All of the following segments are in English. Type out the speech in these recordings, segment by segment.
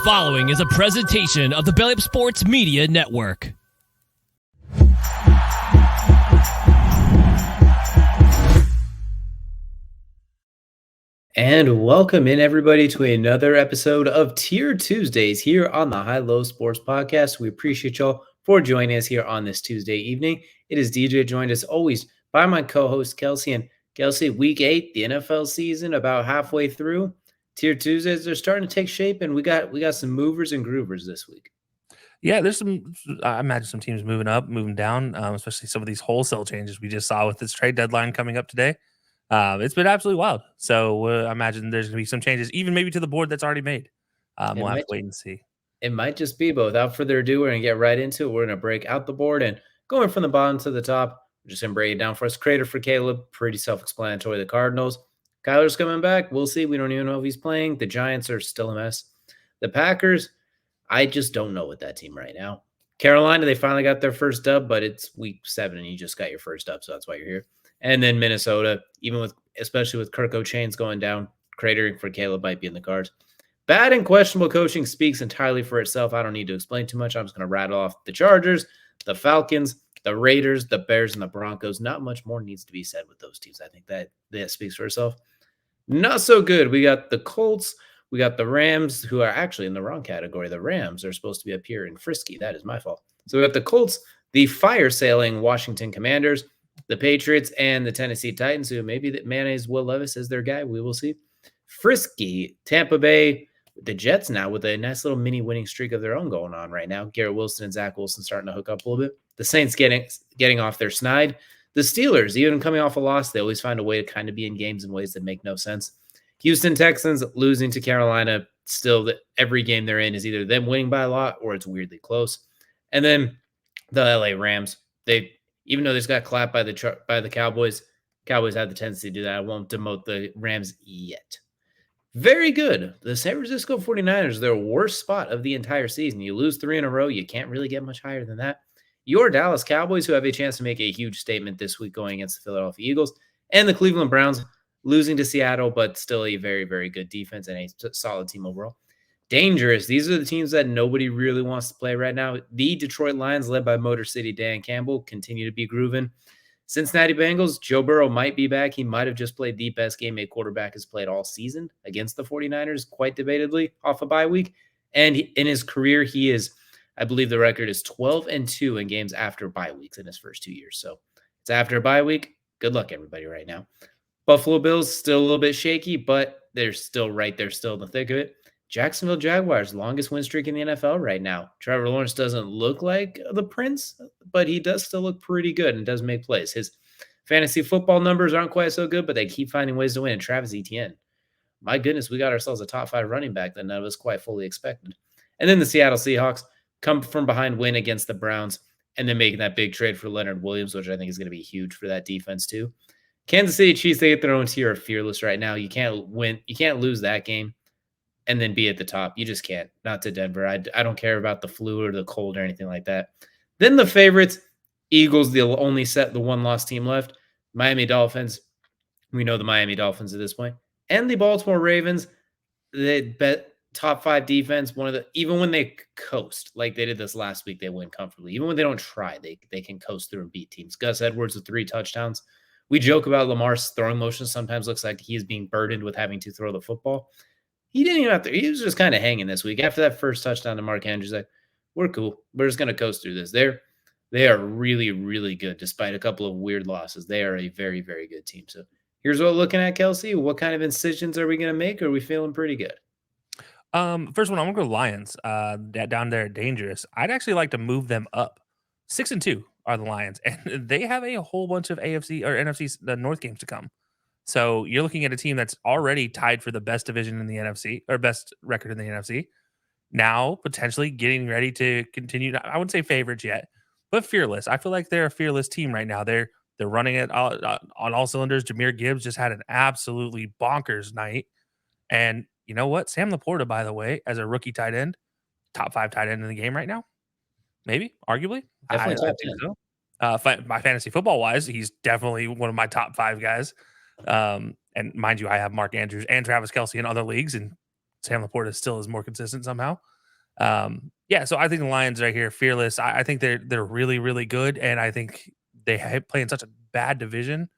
following is a presentation of the Belly Up Sports Media Network. And welcome in, everybody, to another episode of Tier Tuesdays here on the HighLowSports podcast. We appreciate y'all for joining us here on this Tuesday evening. It is DJ, joined as always by my co-host Kelsey. And Kelsey, Week 8, the NFL season, about halfway through. Tier Tuesdays are starting to take shape, and we got some movers and groovers this week. Yeah, there's some. I imagine some teams moving up, moving down, especially some of these wholesale changes we just saw with this trade deadline coming up today. It's been absolutely wild. So I imagine there's going to be some changes, even maybe to the board that's already made. We'll have to wait and see. It might just be, but without further ado, we're going to get right into it. We're going to break out the board and going from the bottom to the top. We're just going to break it down for us. Crater for Caleb, pretty self-explanatory. The Cardinals. Kyler's coming back. We'll see. We don't even know if he's playing. The Giants are still a mess. The Packers, I just don't know with that team right now. Carolina, they finally got their first dub, but it's week 7 and you just got your first dub, so that's why you're here. And then Minnesota, especially with Kirk O'Chains going down, cratering for Caleb might be in the cards. Bad and questionable coaching speaks entirely for itself. I don't need to explain too much. I'm just going to rattle off the Chargers, the Falcons, the Raiders, the Bears, and the Broncos. Not much more needs to be said with those teams. I think that speaks for itself. Not so good. We got the Colts. We got the Rams, who are actually in the wrong category. The Rams are supposed to be up here in Frisky. That is my fault. So we got the Colts, the fire-sailing Washington Commanders, the Patriots, and the Tennessee Titans, who maybe that mayonnaise Will Levis is their guy. We will see. Frisky, Tampa Bay, the Jets now with a nice little mini winning streak of their own going on right now. Garrett Wilson and Zach Wilson starting to hook up a little bit. The Saints getting off their snide. The Steelers, even coming off a loss, they always find a way to kind of be in games in ways that make no sense. Houston Texans losing to Carolina. Still, every game they're in is either them winning by a lot or it's weirdly close. And then the LA Rams, even though they just got clapped by the Cowboys have the tendency to do that. I won't demote the Rams yet. Very good. The San Francisco 49ers, their worst spot of the entire season. You lose 3 in a row. You can't really get much higher than that. Your Dallas Cowboys, who have a chance to make a huge statement this week going against the Philadelphia Eagles, and the Cleveland Browns, losing to Seattle, but still a very, very good defense and a solid team overall. Dangerous. These are the teams that nobody really wants to play right now. The Detroit Lions, led by Motor City Dan Campbell, continue to be grooving. Cincinnati Bengals, Joe Burrow might be back. He might have just played the best game a quarterback has played all season against the 49ers, quite debatably, off a bye week. And in his career, he is, I believe the record is 12-2 in games after bye weeks in his first 2 years. So it's after a bye week. Good luck, everybody, right now. Buffalo Bills, still a little bit shaky, but they're still right there, still in the thick of it. Jacksonville Jaguars, longest win streak in the NFL right now. Trevor Lawrence doesn't look like the prince, but he does still look pretty good and does make plays. His fantasy football numbers aren't quite so good, but they keep finding ways to win. And Travis Etienne, my goodness, we got ourselves a top 5 running back that none of us quite fully expected. And then the Seattle Seahawks come from behind, win against the Browns, and then making that big trade for Leonard Williams, which I think is going to be huge for that defense too. Kansas City Chiefs, they get their own tier of fearless right now. You can't win. You can't lose that game and then be at the top. You just can't. Not to Denver. I don't care about the flu or the cold or anything like that. Then the favorites, Eagles, the only the one-loss team left. Miami Dolphins. We know the Miami Dolphins at this point. And the Baltimore Ravens, they bet top 5 defense. Even when they coast, like they did this last week, they win comfortably. Even when they don't try, they can coast through and beat teams. Gus Edwards with 3 touchdowns. We joke about Lamar's throwing motion sometimes looks like he is being burdened with having to throw the football. He didn't even have to. He was just kind of hanging this week. After that first touchdown to Mark Andrews, like, we're cool. We're just going to coast through this. They are really, really good despite a couple of weird losses. They are a very, very good team. So here's what we're looking at, Kelsey. What kind of incisions are we going to make? Are we feeling pretty good? First one, I'm going to go Lions. Down there, dangerous. I'd actually like to move them up. 6-2 are the Lions, and they have a whole bunch of AFC or NFC the North games to come. So you're looking at a team that's already tied for the best division in the NFC or best record in the NFC. Now potentially getting ready to continue. I wouldn't say favorites yet, but fearless. I feel like they're a fearless team right now. They're running it on all cylinders. Jahmyr Gibbs just had an absolutely bonkers night, and you know what? Sam Laporta, by the way, as a rookie tight end, top 5 tight end in the game right now. Maybe, arguably. Definitely I think so. My fantasy football wise, he's definitely one of my top 5 guys. And mind you, I have Mark Andrews and Travis Kelce in other leagues, and Sam Laporta still is more consistent somehow. Yeah, so I think the Lions right here, fearless. I think they're really, really good, and I think they play in such a bad division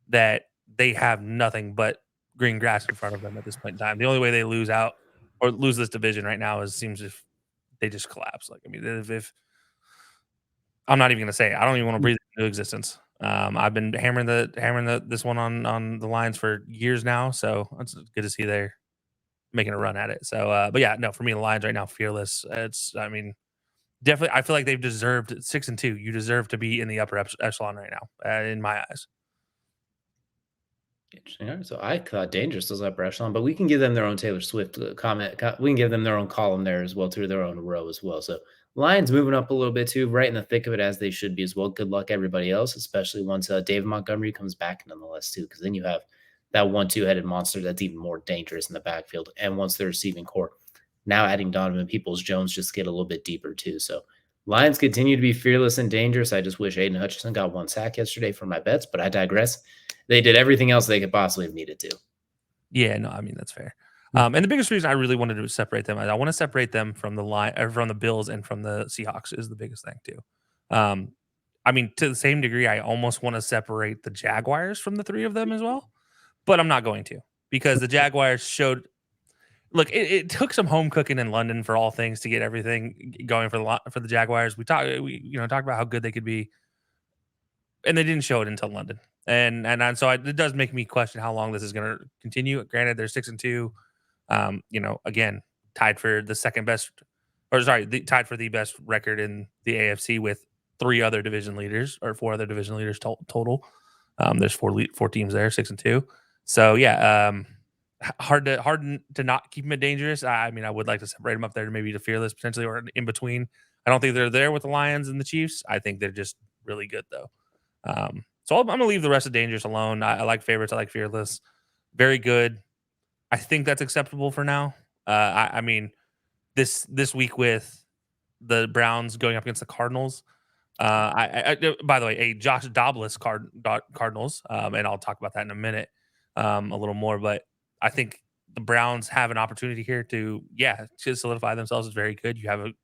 that they have nothing but green grass in front of them at this point in time. The only way they lose out or lose this division right now seems if they just collapse. Like, I mean, if I'm not even gonna say it. I don't even want to breathe it into existence. I've been hammering this one on the Lions for years now, so it's good to see they're making a run at it. So, but yeah, no, for me, the Lions right now, fearless. I mean, definitely, I feel like they've deserved 6-2. You deserve to be in the upper echelon right now, in my eyes. Interesting. All right, so I thought Dangerous was upper echelon, but we can give them their own Taylor Swift comment. We can give them their own column there as well, through their own row as well. So Lions moving up a little bit too, right in the thick of it as they should be as well. Good luck everybody else, especially once David Montgomery comes back nonetheless too, because then you have that 1-2 headed monster that's even more dangerous in the backfield. And once the receiving core, now adding Donovan Peoples-Jones, just get a little bit deeper too. So Lions continue to be fearless and dangerous. I just wish Aiden Hutchinson got 1 sack yesterday for my bets, but I digress. They did everything else they could possibly have needed to. Yeah, no, I mean that's fair. And the biggest reason I really wanted to separate them, I want to separate them from from the Bills and from the Seahawks is the biggest thing too. Um, I mean, to the same degree, I almost want to separate the Jaguars from the three of them as well, but I'm not going to because the Jaguars showed. Look, it took some home cooking in London for all things to get everything going for the Jaguars. We talked about how good they could be, and they didn't show it until London. It does make me question how long this is going to continue. Granted, they're 6-2. Again, tied for the second best, tied for the best record in the AFC with three other division leaders or four other division leaders total. There's four teams there, 6-2. So yeah, hard to not keep them at dangerous. I mean, I would like to separate them up there, maybe to fearless potentially or in between. I don't think they're there with the Lions and the Chiefs. I think they're just really good though. So I'm gonna leave the rest of dangerous alone. I like favorites. I like fearless. Very good. I think that's acceptable for now. I mean, this week with the Browns going up against the Cardinals. By the way, a Josh Dobbs Cardinals, and I'll talk about that in a minute, a little more. But I think the Browns have an opportunity here to solidify themselves as very good. You have a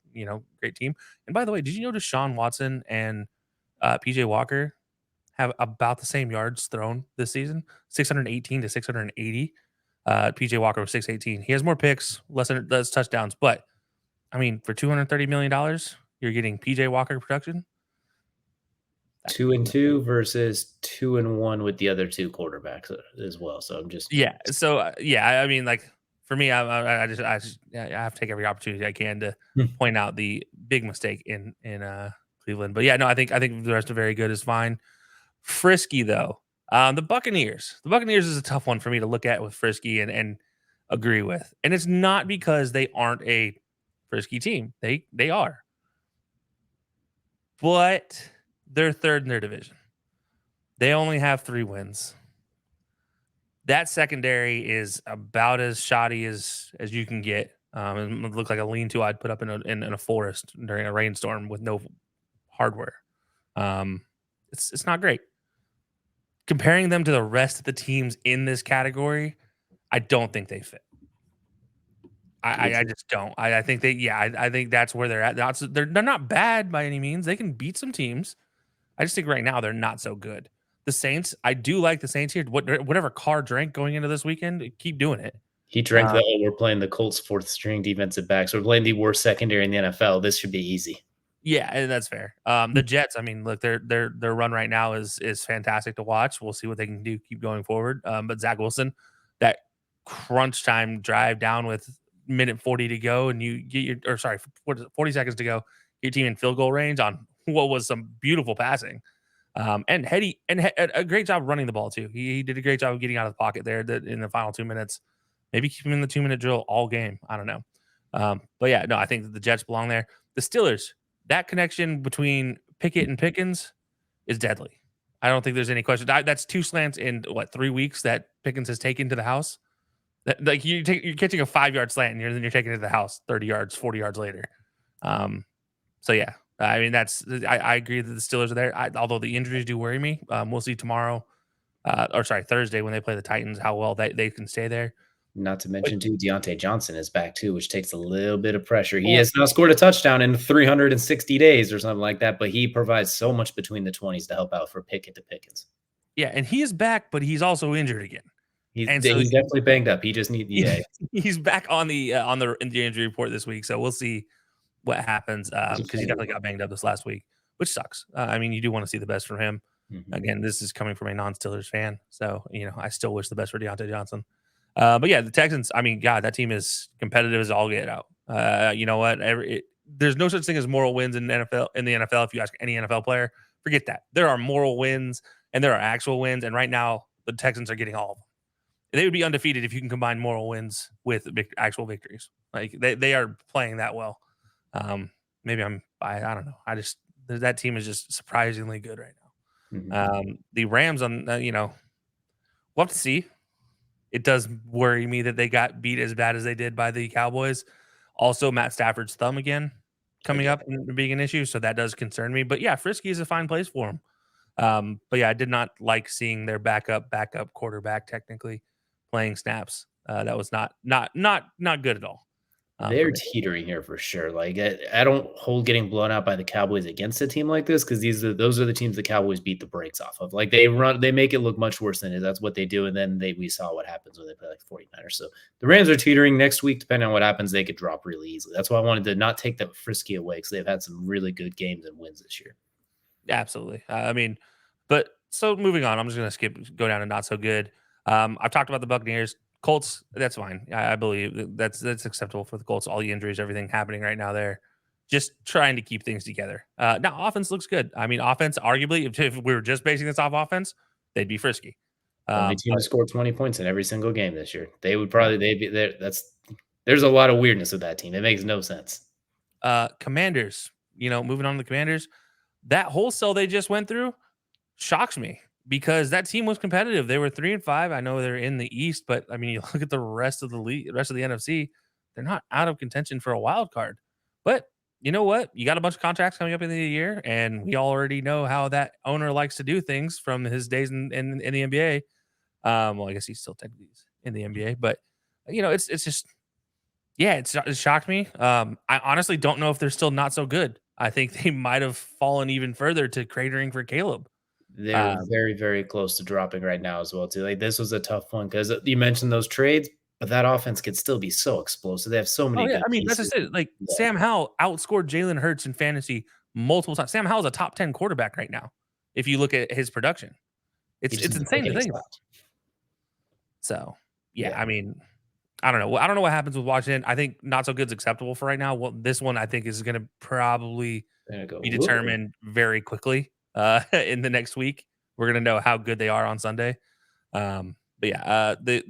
great team. And by the way, did you know Deshaun Watson and PJ Walker have about the same yards thrown this season, 618 to 680. PJ Walker was 618. He has more picks, less touchdowns, but I mean, for $230 million, you're getting PJ Walker production. 2-2 versus 2-1 with the other two quarterbacks as well. So I'm just I mean, like for me, I have to take every opportunity I can to point out the big mistake in Cleveland. But yeah, no, I think the rest of very good is fine. Frisky though, the Buccaneers. The Buccaneers is a tough one for me to look at with Frisky and agree with, and it's not because they aren't a Frisky team. They are, but they're third in their division. They only have 3 wins. That secondary is about as shoddy as you can get. It looks like a lean-to I'd put up in a forest during a rainstorm with no hardware. It's not great. Comparing them to the rest of the teams in this category, I don't think they fit. I just don't. I think I think that's where they're at. They're not bad by any means. They can beat some teams. I just think right now they're not so good. The Saints, I do like the Saints here. Whatever Carr drank going into this weekend, keep doing it. he drank that. We're playing the Colts 4th string defensive backs. We're playing the worst secondary in the NFL. This should be easy. Yeah, and that's fair. The Jets, I mean, look, their run right now is fantastic to watch. We'll see what they can do, keep going forward. But Zach Wilson, that crunch time drive down with minute 40 to go, and you get 40 seconds to go, your team in field goal range on what was some beautiful passing. And a great job running the ball too. He did a great job of getting out of the pocket there in the final 2 minutes. Maybe keep him in the 2-minute drill all game. I don't know. But yeah, no, I think that the Jets belong there. The Steelers, that connection between Pickett and Pickens is deadly. I don't think there's any question. That's 2 slants in 3 weeks that Pickens has taken to the house. Like you're catching a 5-yard slant and then you're taking it to the house 30 yards, 40 yards later. So yeah, I mean I agree that the Steelers are there. Although the injuries do worry me. We'll see tomorrow, Thursday when they play the Titans how well they can stay there. Not to But mention, too, Deontay Johnson is back too, which takes a little bit of pressure. He well, has not scored a touchdown in 360 days or something like that, but he provides so much between the 20s to help out for Pickett to Pickens. yeah, and he is back, but he's also injured again. He's And so he's definitely banged up. He just need yeah, he's back on the injury report this week. So we'll see what happens he's a because he funny definitely one. got banged up this last week, which sucks. I mean, you do want to see the best from him. Mhm. Again, this is coming from a non-Steelers fan, so I still wish the best for Deontay Johnson. But yeah, the Texans. I mean, God, that team is competitive as all get out. You know what? There's no such thing as moral wins in the NFL. In the NFL, if you ask any NFL player, forget that. There are moral wins and there are actual wins, and right now the Texans are getting all of them. They would be undefeated if you can combine moral wins with actual victories. Like they are playing that well. Maybe I don't know. That team is just surprisingly good right Mhm. now. The Rams we'll have to see. It does worry me that they got beat as bad as they did by the Cowboys. Also, Matt Stafford's thumb again coming Again. up and being an issue, so that does concern me. But yeah, Frisky is a fine place for him. But yeah, I did not like seeing their backup quarterback technically playing snaps. That was not good at all for They're me. teetering here for sure. Like I don't hold getting blown out by the Cowboys against a team like this because those are the teams the Cowboys beat the brakes off of. Like they make it look much worse than it is. That's what they do, and then we saw what happens when they play like 49ers. So the Rams are teetering next week. Depending on what happens, they could drop really easily. That's why I wanted to not take that Frisky away because they've had some really good games and wins this year. Absolutely. I mean, but so moving on, I'm just gonna go down to not so good. I've talked about the Buccaneers, Colts. That's fine. I believe that's acceptable for the Colts. All the injuries, everything happening right now, there, just trying to keep things together. Now offense looks good. I mean, offense, arguably, if we were just basing this off offense, they'd be Frisky. Only team to But score 20 points in every single game this year. They would yeah. probably they'd be there. There's a lot of weirdness with that team. It makes no sense. Commanders. Moving on to the Commanders, that whole sell they just went through shocks me because that team was competitive. They were 3-5. I know they're in the East, but I mean, you look at the rest of the league, rest of the NFC, they're not out of contention for a wild card. But you know what? You got a bunch of contracts coming up in the year, and we already know how that owner likes to do things from his days in the NBA. Well, I guess he's still technically in the NBA, but it's just yeah, it shocked me. I honestly don't know if they're still not so good. I think they might have fallen even further to cratering for Caleb. They're Um, very, very close to dropping right now as well too. Like this was a tough one because you mentioned those trades, but that offense could still be so explosive. They have so Oh, many yeah, good I mean, that's pieces. just it, like, Yeah, Sam Howell outscored Jalen Hurts in fantasy multiple times. Sam Howell's a top 10 quarterback right now, if you look at his production. he It's just it's needs to quit insane to getting think about. stopped. So, yeah, Yeah, I mean, I don't know. I don't know what happens with Washington. I think not so good's acceptable for right now. Well, this one I think is gonna probably they're gonna go. be Whoa. determined very quickly, in the next week. We're gonna know how good they are on Sunday. But yeah, the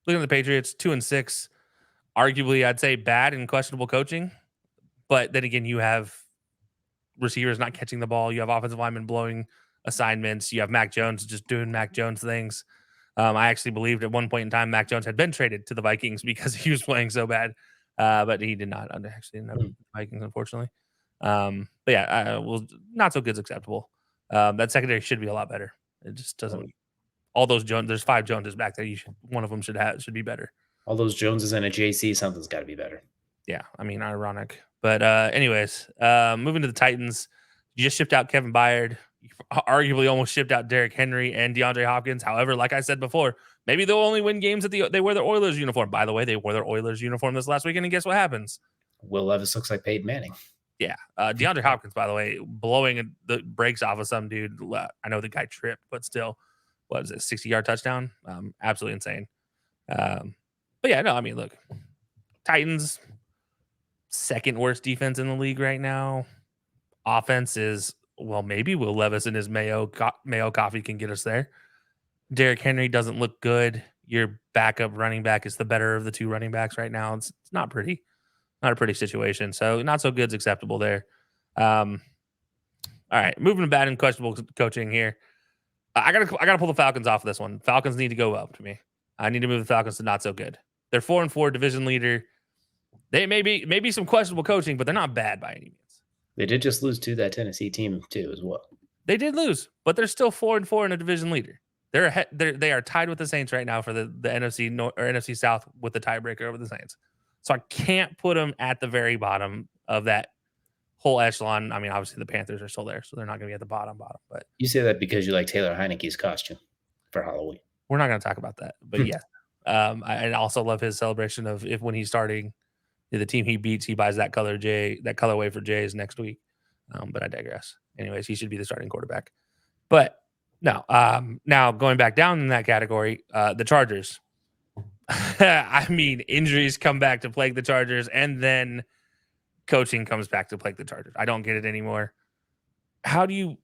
looking at the Patriots, 2-6, arguably, I'd say bad and questionable coaching. But then again, you have receivers not catching the ball. You have offensive linemen blowing assignments. You have Mac Jones just doing Mac Jones things. I actually believed at one point in time Mac Jones had been traded to the Vikings because he was playing so bad, but he did not actually end up Hmm. with the Vikings, unfortunately. But yeah, well, not so good is acceptable. That secondary should be a lot better. It just Oh, doesn't. All those Jones, there's 5 Joneses back there. One of them should be better. all those Joneses and a JC, something's got to be better. Yeah, I mean, ironic. But anyways, moving to the Titans, you just shipped out Kevin Byard. You arguably almost shipped out Derrick Henry and DeAndre Hopkins. However, like I said before, maybe they'll only win games that they wear their Oilers uniform. By the way, they wore their Oilers uniform this last weekend, and guess what happens? Will Levis looks like Peyton Manning. Yeah, DeAndre Hopkins, by the way, blowing the brakes off of some dude. I know the guy tripped, but still, what is it, 60-yard touchdown? Absolutely insane. But yeah, no, I mean, look, Titans, second worst defense in the league right now. Offense is, well, maybe Will Levis and his Mayo coffee can get us there. Derrick Henry doesn't look good. Your backup running back is the better of the two running backs right now. It's not pretty, not a pretty situation. So not so good's acceptable there. Um, all right, moving to bad and questionable coaching here. I gotta pull the Falcons off of this one. Falcons need to go up to me. I need to move the Falcons to not so good. They're 4-4 division leader. They maybe some questionable coaching, but they're not bad by any means. They did just lose to that Tennessee team too, as well. They did lose, but they're still 4-4 in a division leader. They are tied with the Saints right now for the NFC North or NFC South with the tiebreaker over the Saints. So I can't put them at the very bottom of that whole echelon. I mean, obviously the Panthers are still there, so they're not going to be at the bottom. But You say that because you like Taylor Heineke's costume for Halloween. we're not going to talk about that. But yes, I also love his celebration of if when he's starting the team he beats, he buys that colorway for Jays next week. But I digress. Anyways, he should be the starting quarterback. But no, now going back down in that category, the Chargers. I mean, injuries come back to plague the Chargers, and then coaching comes back to plague the Chargers. I don't get it anymore. How do you?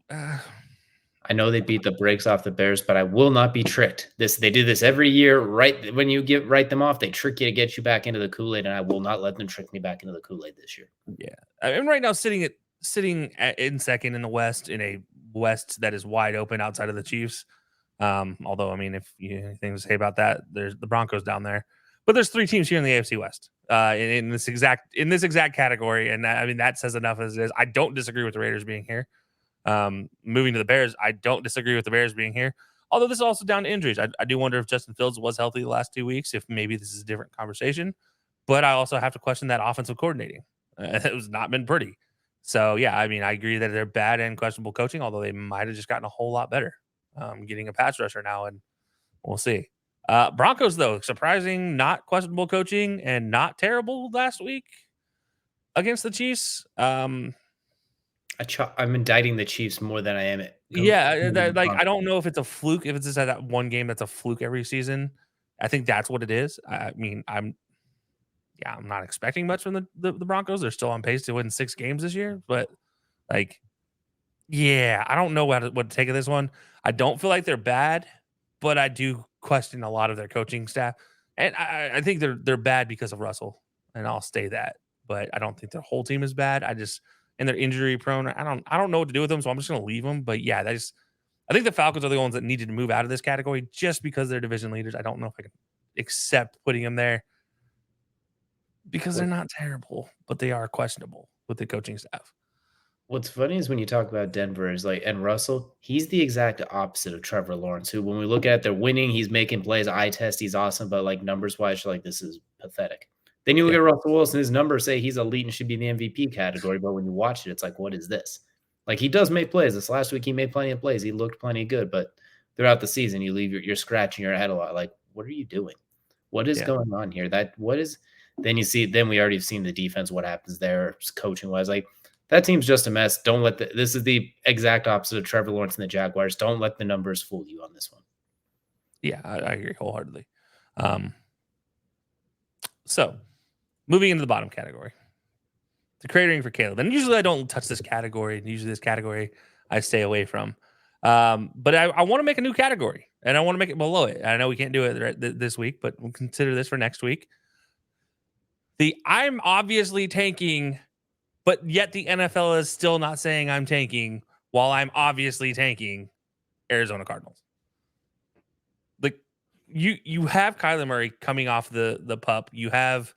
I know they beat the brakes off the Bears, but I will not be tricked. They do this every year. Right when you write them off, they trick you to get you back into the Kool-Aid, and I will not let them trick me back into the Kool-Aid this year. Yeah, I'm right now sitting in second in the West, in a West that is wide open outside of the Chiefs. Although, I mean, if you have anything to say about that, there's the Broncos down there, but there's 3 teams here in the AFC West in this exact category, and I mean that says enough as it is. I don't disagree with the Raiders being here. Moving to the Bears, I don't disagree with the Bears being here. Although this is also down to injuries. I do wonder if Justin Fields was healthy the last 2 weeks, if maybe this is a different conversation. But I also have to question that offensive coordinating. It was not been pretty. So, yeah, I mean, I agree that they're bad and questionable coaching, although they might have just gotten a whole lot better getting a pass rusher now, and we'll see. Broncos, though, surprising, not questionable coaching and not terrible last week against the Chiefs. I'm indicting the Chiefs more than I am it. I don't know if it's a fluke. If it's just that one game that's a fluke every season, I think that's what it is. I mean, I'm not expecting much from the Broncos. They're still on pace to win 6 games this year, but I don't know what to take of this one. I don't feel like they're bad, but I do question a lot of their coaching staff, and I think they're bad because of Russell, and I'll stay that. But I don't think their whole team is bad. And they're injury prone. I don't know what to do with them, so I'm just going to leave them. But yeah, I think the Falcons are the ones that needed to move out of this category just because they're division leaders. I don't know if I can accept putting them there because they're not terrible, but they are questionable with the coaching staff. What's funny is when you talk about Denver and Russell, he's the exact opposite of Trevor Lawrence, who when we look at they're winning, he's making plays, eye test, he's awesome, but like numbers wise, you're like, this is pathetic. Then you look at Russell Wilson, his numbers say he's elite and should be in the MVP category, but when you watch it, it's like, what is this? Like he does make plays. This last week he made plenty of plays. He looked plenty good, but throughout the season, you're scratching your head a lot. Like, what are you doing? What is going on here? Then we already have seen the defense, what happens there coaching wise. Like that team's just a mess. This is the exact opposite of Trevor Lawrence and the Jaguars. Don't let the numbers fool you on this one. Yeah, I agree wholeheartedly. So moving into the bottom category, the cratering for Caleb. And usually I don't touch this category. Usually this category I stay away from. But I want to make a new category, and I want to make it below it. I know we can't do it this week, but we'll consider this for next week. I'm obviously tanking, but yet the NFL is still not saying I'm tanking while I'm obviously tanking Arizona Cardinals. Like you have Kyler Murray coming off the pup. You have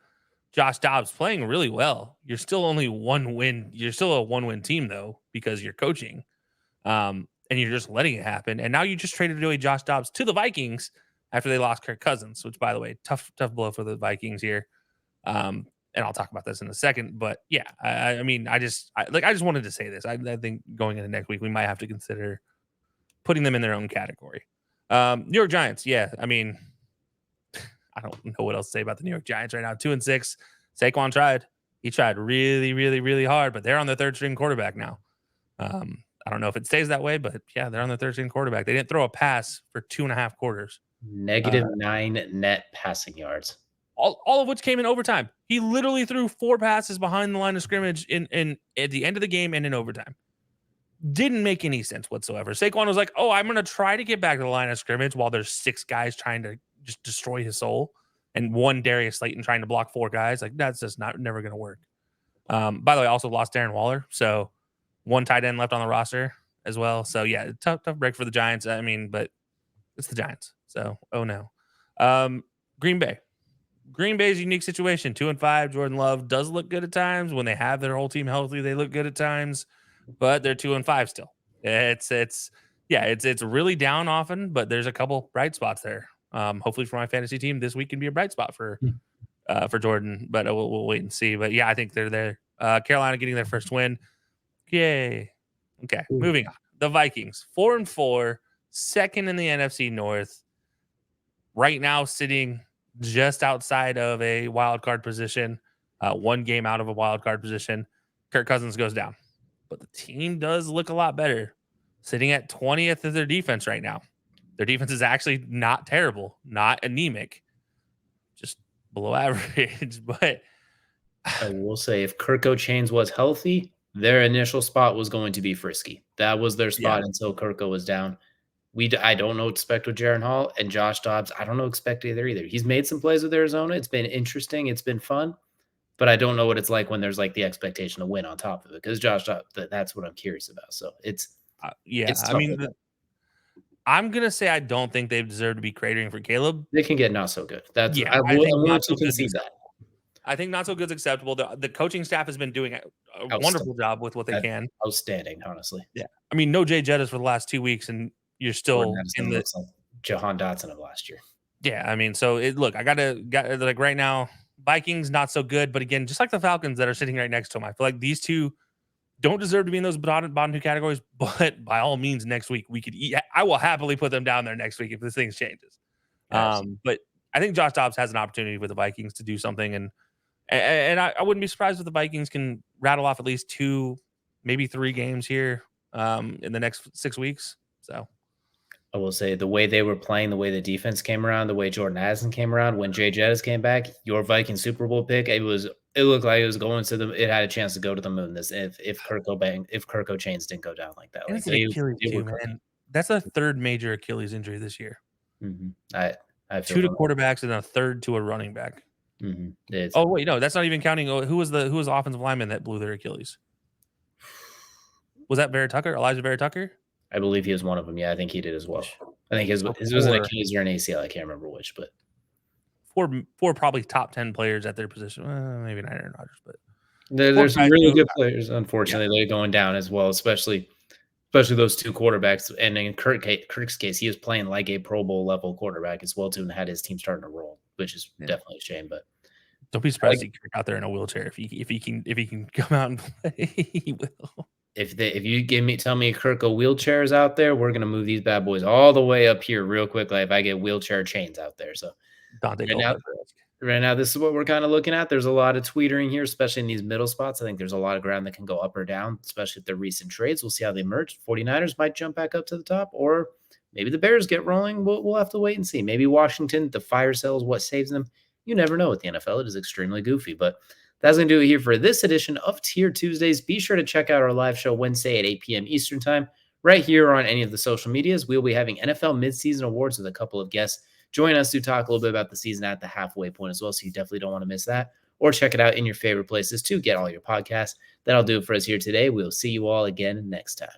Josh Dobbs playing really well. You're still only 1 win. You're still a 1-win team though, because you're coaching. And you're just letting it happen. And now you just traded away Josh Dobbs to the Vikings after they lost Kirk Cousins, which by the way, tough blow for the Vikings here. And I'll talk about this in a second, but yeah, I just wanted to say this. I think going into next week, we might have to consider putting them in their own category. New York Giants. Yeah. I mean, I don't know what else to say about the New York Giants right now. 2-6. Saquon tried. He tried really, really, really hard, but they're on their 3rd string quarterback now. I don't know if it stays that way, but yeah, they're on their 3rd string quarterback. They didn't throw a pass for 2.5 quarters. -9 net passing yards. All of which came in overtime. He literally threw 4 passes behind the line of scrimmage in at the end of the game and in overtime. Didn't make any sense whatsoever. Saquon was like, "Oh, I'm going to try to get back to the line of scrimmage," while there's 6 guys trying to just destroy his soul, and one Darius Slayton trying to block 4 guys. Like that's just never going to work. By the way, I also lost Darren Waller, so 1 tight end left on the roster as well. So yeah, tough break for the Giants. I mean, but it's the Giants, so oh no. Green Bay's unique situation, 2-5. Jordan Love does look good at times. When they have their whole team healthy, they look good at times, but they're 2-5 still. It's Yeah, it's really down often, but there's a couple bright spots there. Hopefully for my fantasy team, this week can be a bright spot for Jordan, but we'll wait and see. But yeah, I think they're there. Carolina getting their first win. Yay. Okay, Ooh. moving on. The Vikings, 4-4, second in the NFC North. Right now, sitting just outside of a wild card position, one game out of a wild card position. Kirk Cousins goes down, but the team does look a lot better. Sitting at 20th of their defense right now. Their defense is actually not terrible, not anemic, just below average. But I will say, if Kirko Chains was healthy, their initial spot was going to be frisky. That was their yeah, spot until Kirko was down. I don't know what to expect with Jaron Hall and Josh Dobbs. I don't know what to expect either. He's made some plays with Arizona. It's been interesting. It's been fun. But I don't know what it's like when there's like the expectation to win on top of it, because Josh Dobbs, that's what I'm curious about. So yeah. it's I tough mean, with them. I'm gonna say I don't think they deserve to be cratering for Caleb. They can get not so good. That's Yeah, I'm I think willing not to so good is concede that. acceptable. I think not so good is acceptable. The coaching staff has been doing a wonderful Outstanding. job with what they can. Outstanding, honestly. Yeah, I mean, no Jay Jettis for the last 2 weeks, and you're Jordan still in Addison the looks like Jahan Dotson of last year. yeah. I mean, so look, I got like right now, Vikings not so good, but again, just like the Falcons that are sitting right next to them, I feel like these two don't deserve to be in those bottom two categories. But by all means, next week we could eat. I will happily put them down there next week if this thing changes. Absolutely. But I think Josh Dobbs has an opportunity with the Vikings to do something, and I wouldn't be surprised if the Vikings can rattle off at least 2, maybe 3 games here in the next 6 weeks. So I will say, the way they were playing, the way the defense came around, the way Jordan Addison came around, when Jay Jettis came back, your Viking Super Bowl pick, it looked like it was going to it had a chance to go to the moon. This if Kirko Chains didn't go down like that. and Like it's an Achilles they were too, cooking. man. That's a third major Achilles injury this year. Mhm. I feel 2 to them. quarterbacks and a third to a running back. It's Oh wait, no, that's not even counting. Who was the offensive lineman that blew their Achilles? Was that Vera Tucker? Elijah Vera Tucker? I believe he was one of them. Yeah, I think he did as well. I think his So was an Achilles or an ACL. I can't remember which, but four probably top 10 players at their position. Maybe not Aaron Rodgers, but there's some guys really who good players. Unfortunately, they're going down as well, especially those 2 quarterbacks. And in Kirk's case, he was playing like a Pro Bowl level quarterback as well too, and had his team starting to roll, which is definitely a shame. But don't be surprised if he out there in a wheelchair. If he can come out and play, he will. if you tell me Kirko wheelchairs out there, we're gonna move these bad boys all the way up here real quickly if I get wheelchair chains out there. So Dante right now, Culpepper. this is what we're kind of looking at. There's a lot of tweetering here, especially in these middle spots. I think there's a lot of ground that can go up or down, especially if they're recent trades. We'll see how they merge. 49ers might jump back up to the top, or maybe the Bears get rolling. We'll have to wait and see. Maybe Washington, the fire sale is what saves them. You never know with the NFL. It is extremely goofy, but that's going to do it here for this edition of Tier Tuesdays. Be sure to check out our live show Wednesday at 8 p.m. Eastern Time, right here on any of the social medias. We'll be having NFL midseason awards with a couple of guests. Join us to talk a little bit about the season at the halfway point as well, so you definitely don't want to miss that. Or check it out in your favorite places to get all your podcasts. That'll do it for us here today. We'll see you all again next time.